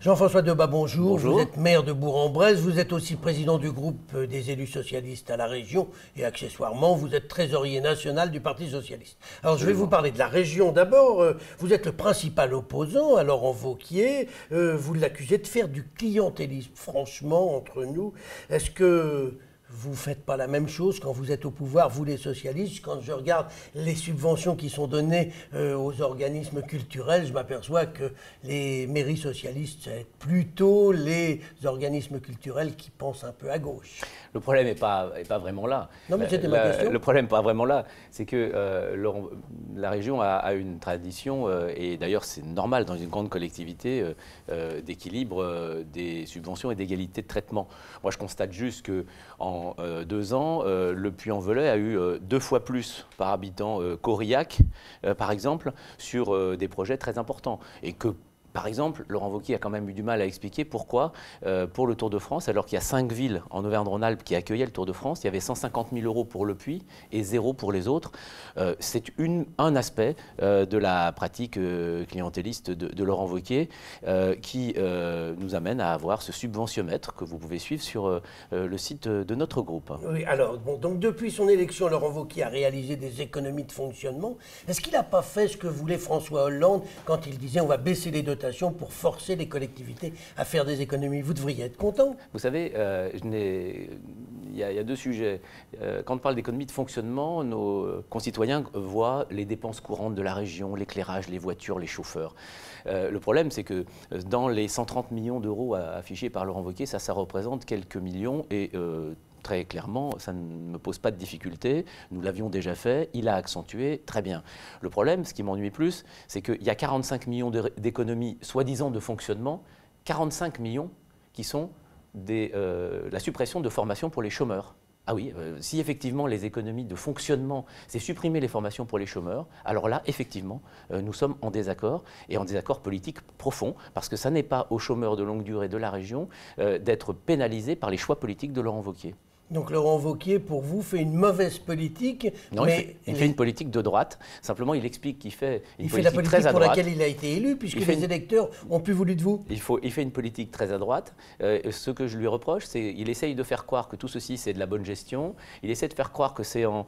Jean-François Debat, bonjour. Bonjour. Vous êtes maire de Bourg-en-Bresse, vous êtes aussi président du groupe des élus socialistes à la région et accessoirement, vous êtes trésorier national du Parti socialiste. Alors je vais vous parler de la région d'abord. Vous êtes le principal opposant à Laurent Wauquiez. Vous l'accusez de faire du clientélisme. Franchement, entre nous, est-ce que vous ne faites pas la même chose quand vous êtes au pouvoir, vous les socialistes? Quand je regarde les subventions qui sont données aux organismes culturels, je m'aperçois que les mairies socialistes, c'est plutôt les organismes culturels qui pensent un peu à gauche. Le problème n'est pas vraiment là. Non, mais c'était ma question. Le problème n'est pas vraiment là. C'est que la région a une tradition, et d'ailleurs c'est normal dans une grande collectivité, d'équilibre des subventions et d'égalité de traitement. Moi je constate juste qu'en 2 ans, le Puy-en-Velay a eu 2 fois plus par habitant qu'Aurillac, par exemple, sur des projets très importants. Et que, par exemple, Laurent Wauquiez a quand même eu du mal à expliquer pourquoi, pour le Tour de France, alors qu'il y a 5 villes en Auvergne-Rhône-Alpes qui accueillaient le Tour de France, il y avait 150 000 € pour le Puy et 0 pour les autres. C'est un aspect de la pratique clientéliste de Laurent Wauquiez qui nous amène à avoir ce subventiomètre que vous pouvez suivre sur le site de notre groupe. Oui, alors, bon, donc depuis son élection, Laurent Wauquiez a réalisé des économies de fonctionnement. Est-ce qu'il n'a pas fait ce que voulait François Hollande quand il disait on va baisser les dotations pour forcer les collectivités à faire des économies? Vous devriez être content. Vous savez, il y a 2 sujets. Quand on parle d'économie de fonctionnement, nos concitoyens voient les dépenses courantes de la région, l'éclairage, les voitures, les chauffeurs. Le problème, c'est que dans les 130 millions d'euros affichés par Laurent Wauquiez, ça représente quelques millions et très clairement, ça ne me pose pas de difficulté. Nous l'avions déjà fait, il a accentué, très bien. Le problème, ce qui m'ennuie plus, c'est qu'il y a 45 millions d'économies soi-disant de fonctionnement, 45 millions qui sont la suppression de formation pour les chômeurs. Ah oui, si effectivement les économies de fonctionnement, c'est supprimer les formations pour les chômeurs, alors là, effectivement, nous sommes en désaccord, et en désaccord politique profond, parce que ça n'est pas aux chômeurs de longue durée de la région d'être pénalisés par les choix politiques de Laurent Wauquiez. Donc Laurent Wauquiez, pour vous, fait une mauvaise politique. Non, mais il fait une politique de droite. Simplement, il explique qu'il fait une il fait la politique très à pour droite. laquelle il a été élu, puisque les électeurs ont plus voulu de vous. Il fait une politique très à droite. Ce que je lui reproche, c'est qu'il essaye de faire croire que tout ceci, c'est de la bonne gestion. Il essaie de faire croire que c'est en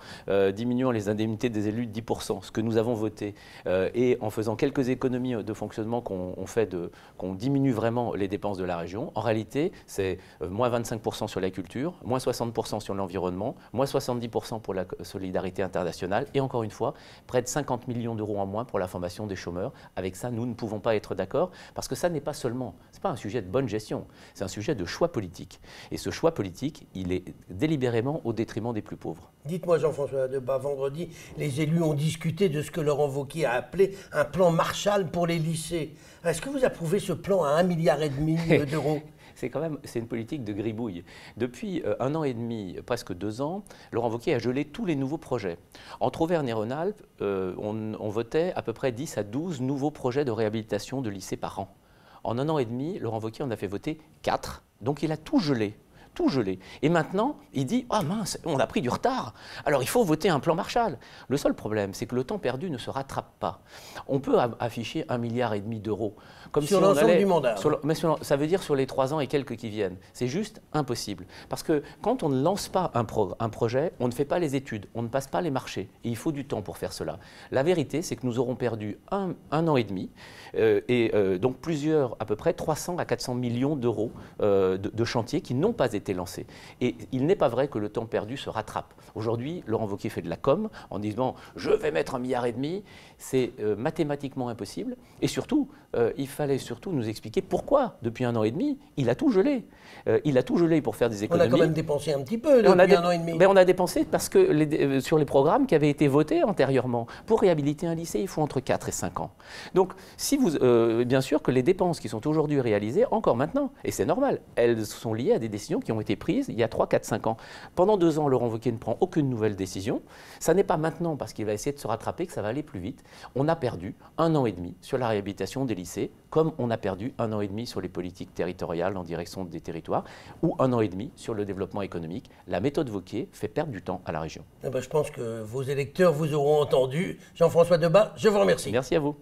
diminuant les indemnités des élus de 10%, ce que nous avons voté, et en faisant quelques économies de fonctionnement qu'on diminue vraiment les dépenses de la région. En réalité, c'est moins 25% sur la culture, moins 60% sur l'environnement, moins 70% pour la solidarité internationale et encore une fois, près de 50 millions d'euros en moins pour la formation des chômeurs. Avec ça, nous ne pouvons pas être d'accord parce que ça n'est pas seulement, c'est pas un sujet de bonne gestion, c'est un sujet de choix politique. Et ce choix politique, il est délibérément au détriment des plus pauvres. Dites-moi Jean-François Debat, vendredi, les élus ont discuté de ce que Laurent Wauquiez a appelé un plan Marshall pour les lycées. Est-ce que vous approuvez ce plan à 1,5 milliard d'euros? C'est une politique de gribouille. Depuis 1 an et demi, presque 2 ans, Laurent Wauquiez a gelé tous les nouveaux projets. Entre Auvergne et Rhône-Alpes, on votait à peu près 10 à 12 nouveaux projets de réhabilitation de lycées par an. En 1 an et demi, Laurent Wauquiez en a fait voter 4. Donc il a tout gelé. Tout gelé. Et maintenant, il dit « Ah mince, on a pris du retard, alors il faut voter un plan Marshall ». Le seul problème, c'est que le temps perdu ne se rattrape pas. On peut afficher 1,5 milliard d'euros. Comme sur l'ensemble du mandat. Mais ça veut dire sur les 3 ans et quelques qui viennent. C'est juste impossible. Parce que quand on ne lance pas un projet, on ne fait pas les études, on ne passe pas les marchés. Et il faut du temps pour faire cela. La vérité, c'est que nous aurons perdu un an et demi, donc à peu près 300 à 400 millions d'euros de chantiers qui n'ont pas été lancés. Et il n'est pas vrai que le temps perdu se rattrape. Aujourd'hui, Laurent Wauquiez fait de la com en disant « je vais mettre 1,5 milliard ». C'est mathématiquement impossible. Et surtout, il fallait surtout nous expliquer pourquoi, depuis 1 an et demi, il a tout gelé. Il a tout gelé pour faire des économies. On a quand même dépensé un petit peu depuis 1 an et demi. Mais on a dépensé parce que sur les programmes qui avaient été votés antérieurement, pour réhabiliter un lycée, il faut entre 4 et 5 ans. Donc, bien sûr que les dépenses qui sont aujourd'hui réalisées, encore maintenant, et c'est normal, elles sont liées à des décisions qui ont été prises il y a 3, 4, 5 ans. Pendant 2 ans, Laurent Wauquiez ne prend aucune nouvelle décision. Ça n'est pas maintenant, parce qu'il va essayer de se rattraper, que ça va aller plus vite. On a perdu 1 an et demi sur la réhabilitation des lycées, comme on a perdu 1 an et demi sur les politiques territoriales en direction des territoires, ou 1 an et demi sur le développement économique. La méthode Wauquiez fait perdre du temps à la région. Je pense que vos électeurs vous auront entendu. Jean-François Debat, je vous remercie. Merci à vous.